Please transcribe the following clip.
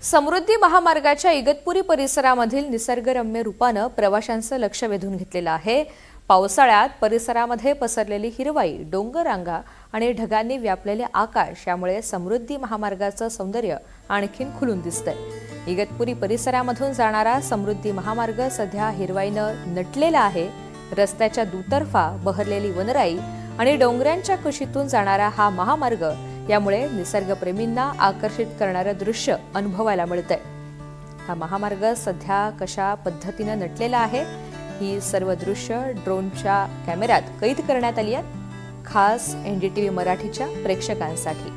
समृद्धी महामार्गाच्या इगतपुरी परिसरामधील निसर्गरम्य रूपानं प्रवाशांचं लक्ष वेधून घेतलेलं आहे। पावसाळ्यात परिसरामध्ये पसरलेली हिरवाई, डोंगररांगा आणि ढगांनी व्यापलेले आकाश यामुळे समृद्धी महामार्गाचं सौंदर्य आणखीन खुलून दिसतंय। इगतपुरी परिसरामधून जाणारा समृद्धी महामार्ग सध्या हिरवाईनं नटलेला आहे। रस्त्याच्या दुतर्फा बहरलेली वनराई आणि डोंगरांच्या कुशीतून जाणारा हा महामार्ग यामुळे निसर्गप्रेमींना आकर्षित करणारं दृश्य अनुभवायला मिळतंय। हा महामार्ग सध्या कशा पद्धतीने नटलेला आहे ही सर्व दृश्य ड्रोनच्या कॅमेऱ्यात कैद करण्यात आली आहेत, खास NDTV मराठीच्या प्रेक्षकांसाठी।